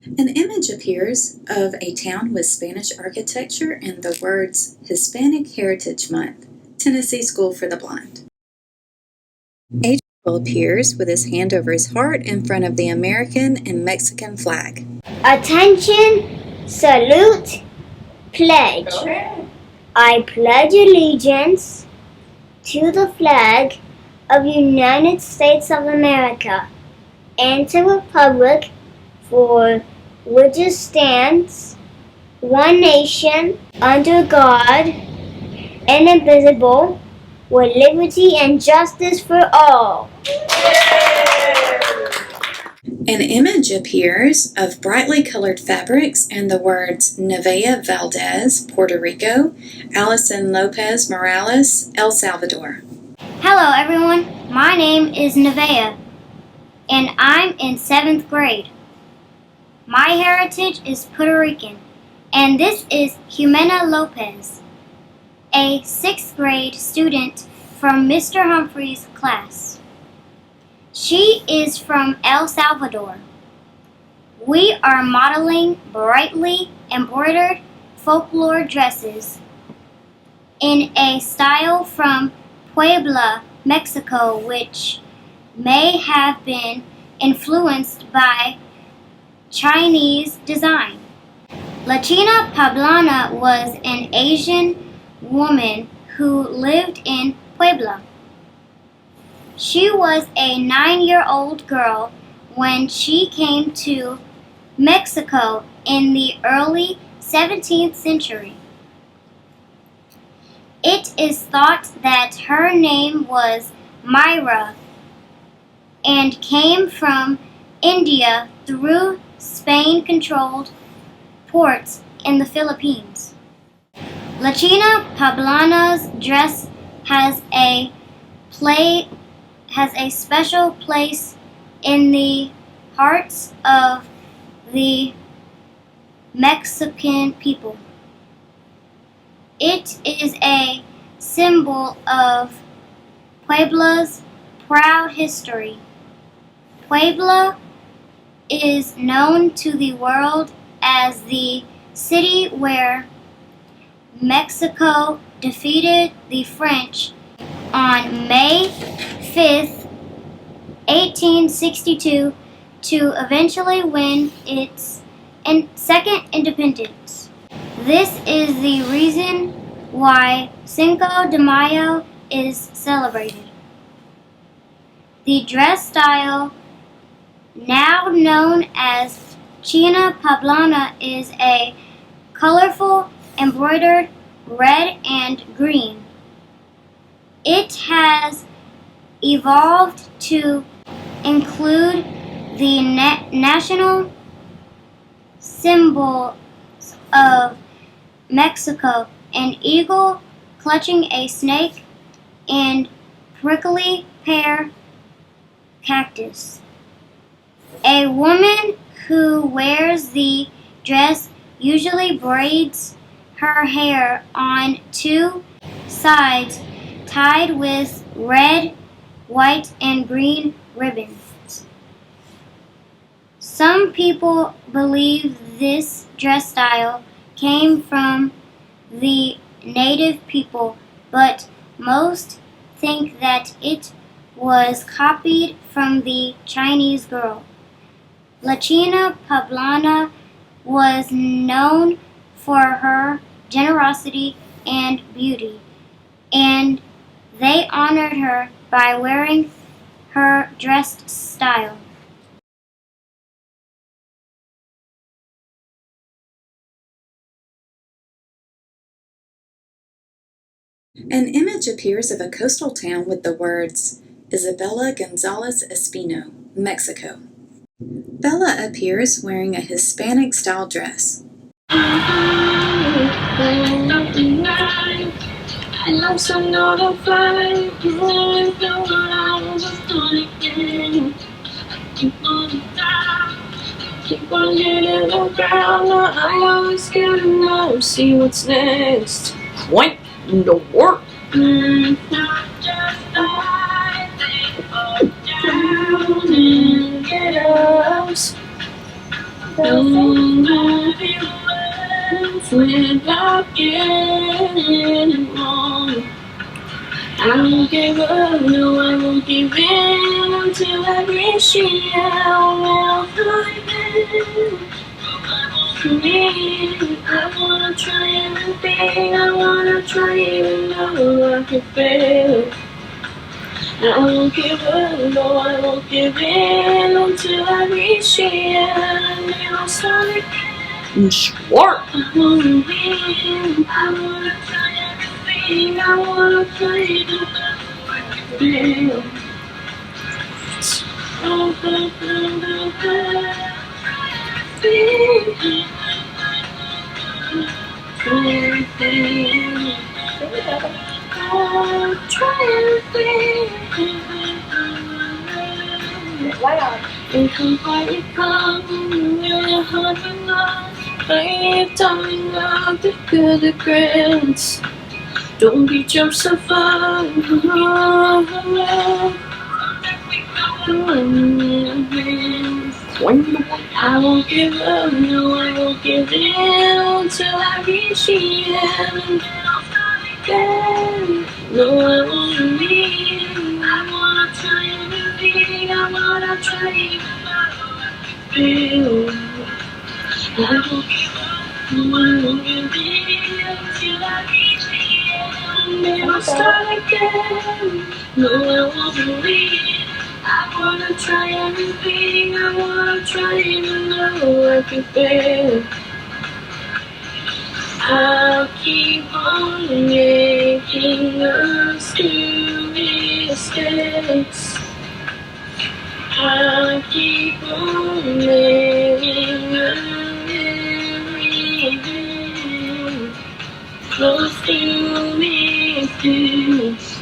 An image appears of a town with Spanish architecture and the words Hispanic Heritage Month, Tennessee School for the Blind. A child appears with his hand over his heart in front of the American and Mexican flag. Attention, salute, pledge. I pledge allegiance to the flag of the United States of America and to the republic for which it stands, one nation, under God, indivisible, with liberty and justice for all. An image appears of brightly colored fabrics and the words Nevaeh Valdez, Puerto Rico, Allison Lopez Morales, El Salvador. Hello everyone, my name is Nevaeh, and I'm in 7th grade. My heritage is Puerto Rican, and this is Jimena Lopez, a 6th grade student from Mr. Humphrey's class. She is from El Salvador. We are modeling brightly embroidered folklore dresses in a style from Puebla, Mexico, which may have been influenced by Chinese design. Latina Poblana was an Asian woman who lived in Puebla. She was a 9-year-old girl when she came to Mexico in the early 17th century. It is thought that her name was Myra and came from India through Spain-controlled ports in the Philippines. Latina Poblana's dress has a special place in the hearts of the Mexican people. It is a symbol of Puebla's proud history. Puebla is known to the world as the city where Mexico defeated the French on May 5th, 1862, to eventually win its second independence. This is the reason why Cinco de Mayo is celebrated. The dress style, now known as China Poblana, is a colorful embroidered red and green. It has evolved to include the national symbols of Mexico, an eagle clutching a snake and prickly pear cactus. A woman who wears the dress usually braids her hair on two sides, tied with red, white, and green ribbons. Some people believe this dress style came from the native people, but most think that it was copied from the Chinese girl. Latina Poblana was known for her generosity and beauty, and they honored her by wearing her dress style. An image appears of a coastal town with the words Isabela Gonzalez Espino, Mexico. Bella appears wearing a Hispanic-style dress. I lost another fight, keep on hitting the ground. I always get enough. See what's next. Point the work. Not just the high thing, down and get us. without getting wrong. I won't give up, no, I won't give in until I reach the end. I wanna try everything, I wanna try even though I can fail. I won't give up, no, I won't give in until I reach the end. And I'll start again. Swart. I wanna try everything, I wanna try even though I can fail. And come quiet, come, we're hard enough. I don't know the good grants. Don't beat yourself up. I won't give up, no, I won't give in until I reach the end. No, I won't leave. I wanna try anything, I wanna try even I won't give up, no, I won't give in until I reach the end. Then I'll start again. No, I won't leave. I wanna try everything, I wanna try even though I can fail. I'll keep on making us do mistakes. I'll keep on making everything close to mistakes.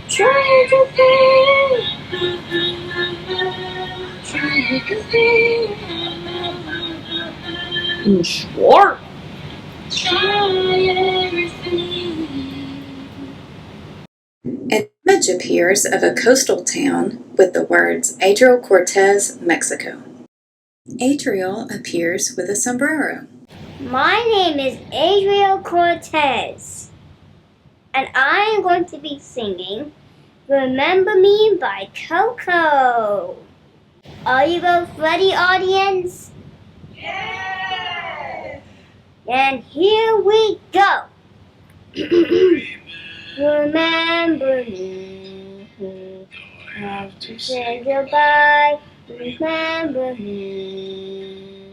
Try to Swart. An image appears of a coastal town with the words Adriel Cortez, Mexico. Adriel appears with a sombrero. My name is Adriel Cortez, and I am going to be singing Remember Me by Coco. Are you both ready, audience? Yes! And here we go. Remember me, have to say goodbye. Remember me,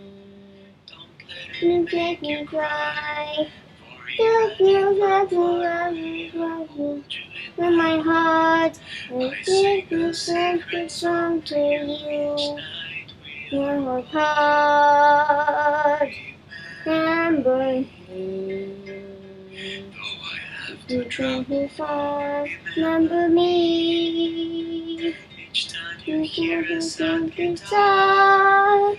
you make me cry. You feel that you in my heart. I sing this sacred song to you. In my heart, remember me. You try to find, remember me. You hear the something sad.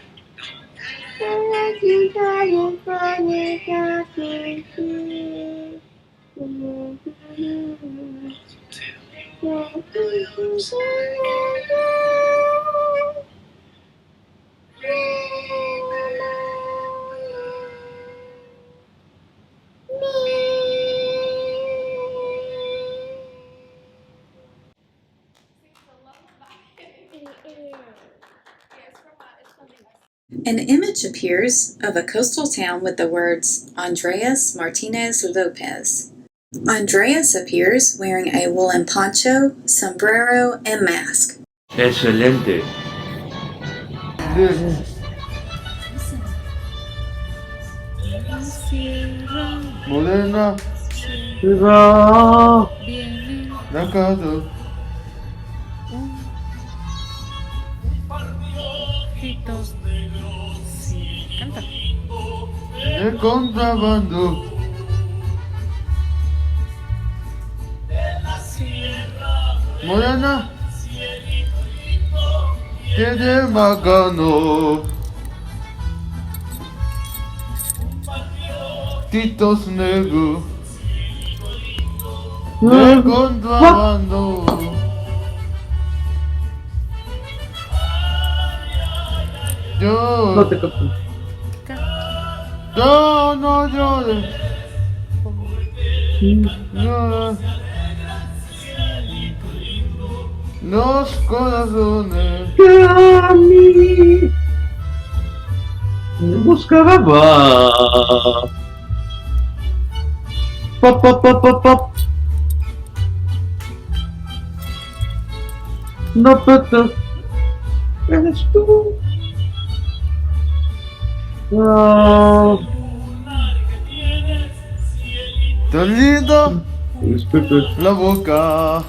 And let you try to find it at me. An image appears of a coastal town with the words Andreas Martinez Lopez. Andreas appears wearing a woolen poncho, sombrero, and mask. Excelente. Morena, ¡Viva! la casa, el contrabando, Morena, tiene macano, titos negros, de contrabando. Yo, No te capto. no llores. No, los corazones. Que a mí me buscaba. Pop, pop, pop, pop, pop. No, pero eres tú. Ah, Tan linda disculpe. la boca.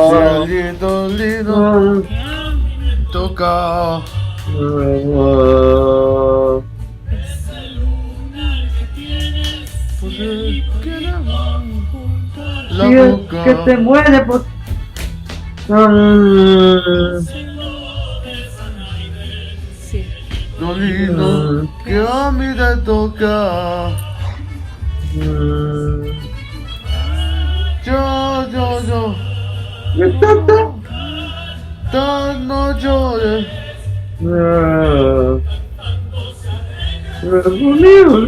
Cielito lindo toca. Pues es que la Si es boca. que te muere, pues. Lo lindo que a mí te toca. Yo. Tan no llores.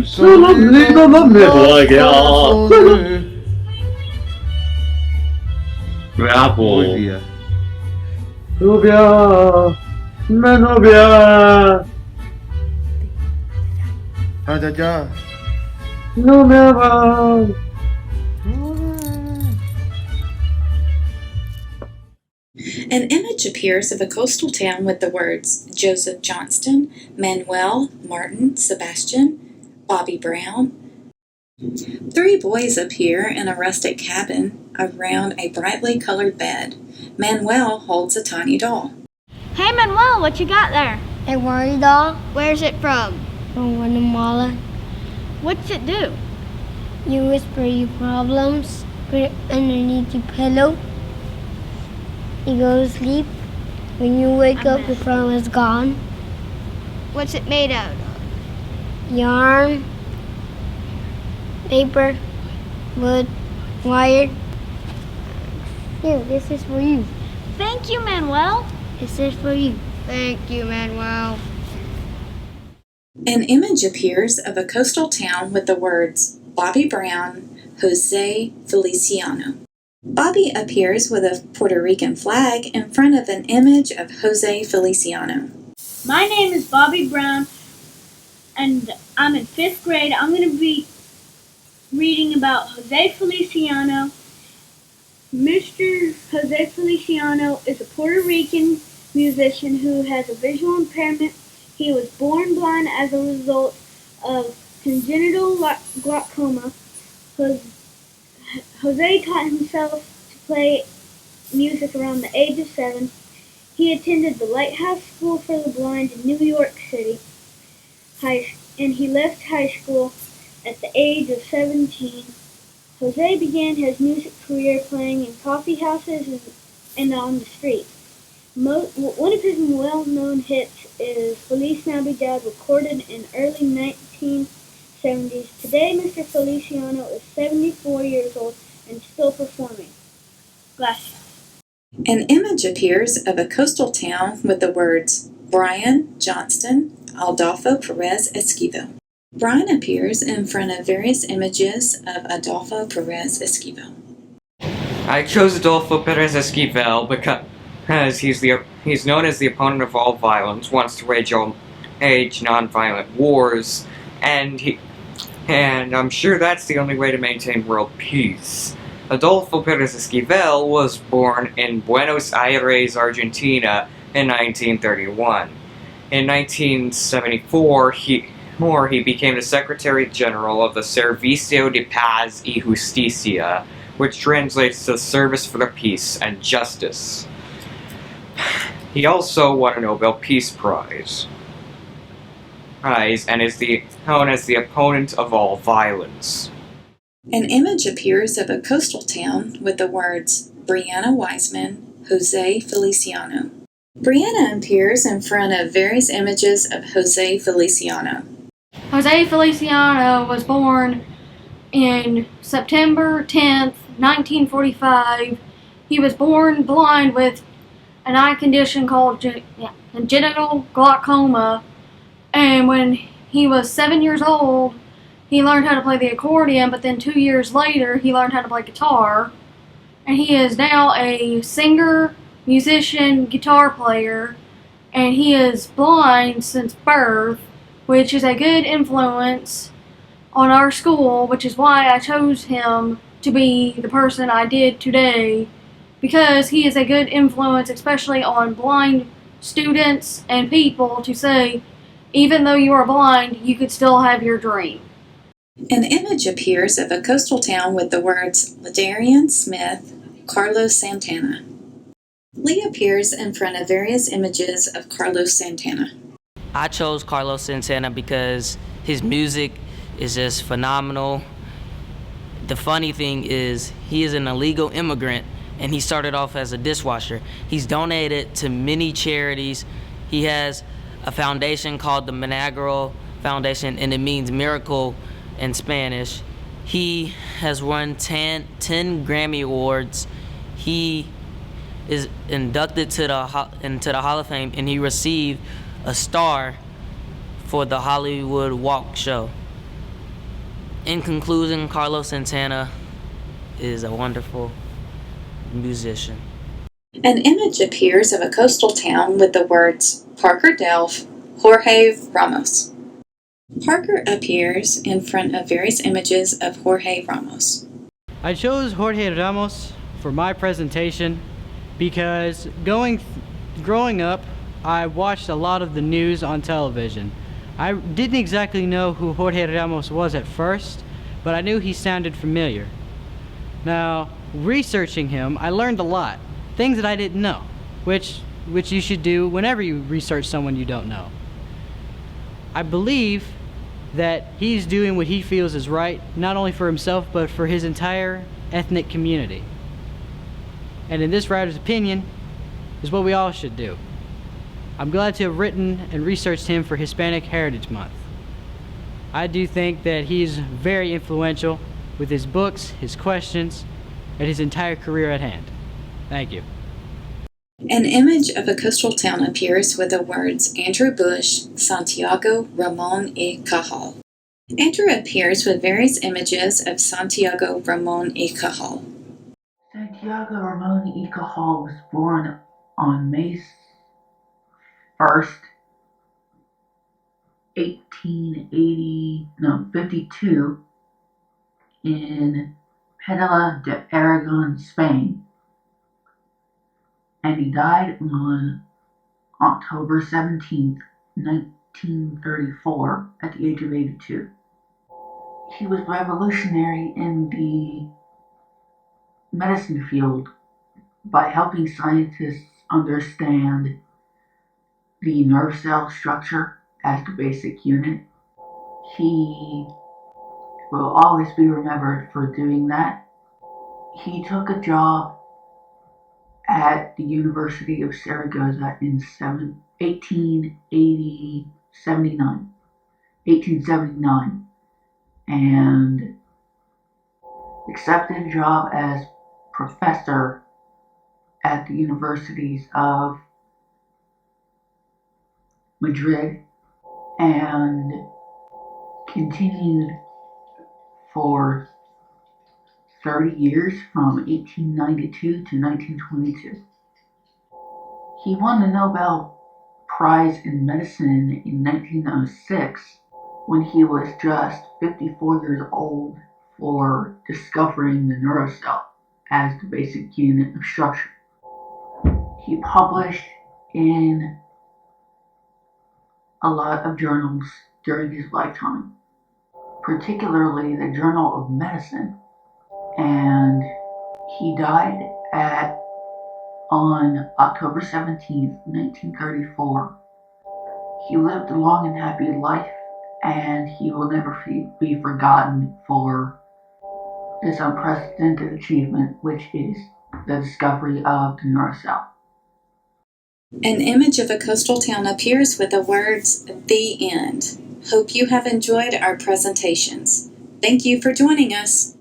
Solo lindo no me vaya. corazones. Bravo. Muy bien. Rubia, me novia, Ya. no me amas. An image appears of a coastal town with the words Joseph Johnston, Manuel, Martin, Sebastian, Bobby Brown. 3 boys appear in a rustic cabin around a brightly colored bed. Manuel holds a tiny doll. Hey Manuel, what you got there? A worry doll Where's it from? from Guatemala. What's it do? You whisper your problems, put it underneath your pillow. You go to sleep. When you wake up, your problem is gone. What's it made out of? Yarn, paper, wood, wire. Here, this is for you. Thank you, Manuel. This is for you. Thank you, Manuel. An image appears of a coastal town with the words Bobby Brown, Jose Feliciano. Bobby appears with a Puerto Rican flag in front of an image of Jose Feliciano. My name is Bobby Brown, and I'm in 5th grade. I'm going to be reading about Jose Feliciano. Mr. Jose Feliciano is a Puerto Rican musician who has a visual impairment. He was born blind as a result of congenital glaucoma. Jose taught himself to play music around the age of 7. He attended the Lighthouse School for the Blind in New York City, and he left high school at the age of 17. Jose began his music career playing in coffee houses and on the street. One of his well-known hits is Feliz Navidad, recorded in early 1970s. Today, Mr. Feliciano is 74 years old and still performing. Gracias. An image appears of a coastal town with the words Brian Johnston, Adolfo Perez Esquivel. Brian appears in front of various images of Adolfo Perez Esquivel. I chose Adolfo Perez Esquivel because he's known as the opponent of all violence, wants to wage non-violent wars, and I'm sure that's the only way to maintain world peace. Adolfo Perez Esquivel was born in Buenos Aires, Argentina in 1931. In 1974, he became the Secretary General of the Servicio de Paz y Justicia, which translates to Service for the Peace and Justice. He also won a Nobel Peace Prize and is known as the opponent of all violence. An image appears of a coastal town with the words Brianna Wiseman, Jose Feliciano. Brianna appears in front of various images of Jose Feliciano. Jose Feliciano was born in September 10th, 1945. He was born blind with an eye condition called congenital glaucoma, and when he was 7 years old, he learned how to play the accordion, but then 2 years later, he learned how to play guitar, and he is now a singer, musician, guitar player, and he is blind since birth, which is a good influence on our school, which is why I chose him to be the person I did today, because he is a good influence, especially on blind students and people, to say, even though you are blind, you could still have your dream. An image appears of a coastal town with the words Ladarian Smith, Carlos Santana. Lee appears in front of various images of Carlos Santana. I chose Carlos Santana because his music is just phenomenal. The funny thing is, he is an illegal immigrant, and he started off as a dishwasher. He's donated to many charities. He has a foundation called the Milagro Foundation, and it means miracle in Spanish. He has won 10 Grammy Awards. He is inducted into the Hall of Fame, and he received a star for the Hollywood Walk show. In conclusion, Carlos Santana is a wonderful musician. An image appears of a coastal town with the words Parker Delph, Jorge Ramos. Parker appears in front of various images of Jorge Ramos. I chose Jorge Ramos for my presentation because growing up, I watched a lot of the news on television. I didn't exactly know who Jorge Ramos was at first, but I knew he sounded familiar. Now, researching him, I learned a lot, things that I didn't know, which you should do whenever you research someone you don't know. I believe that he's doing what he feels is right, not only for himself, but for his entire ethnic community. And in this writer's opinion, is what we all should do. I'm glad to have written and researched him for Hispanic Heritage Month. I do think that he's very influential with his books, his questions, and his entire career at hand. Thank you. An image of a coastal town appears with the words Andrew Bush, Santiago Ramon y Cajal. Andrew appears with various images of Santiago Ramon y Cajal. Santiago Ramon y Cajal was born on May 1st, 52 in Penela de Aragon, Spain, and he died on October 17th, 1934 at the age of 82. He was revolutionary in the medicine field by helping scientists understand the nerve cell structure as the basic unit. He will always be remembered for doing that. He took a job at the University of Saragossa in 1879 and accepted a job as professor at the universities of Madrid and continued for 30 years from 1892 to 1922. He won the Nobel Prize in Medicine in 1906 when he was just 54 years old for discovering the neurocell as the basic unit of structure. He published in a lot of journals during his lifetime, particularly the Journal of Medicine, and he died on October 17th, 1934. He lived a long and happy life, and he will never be forgotten for this unprecedented achievement, which is the discovery of the neurocell. An image of a coastal town appears with the words The End. Hope you have enjoyed our presentations. Thank you for joining us.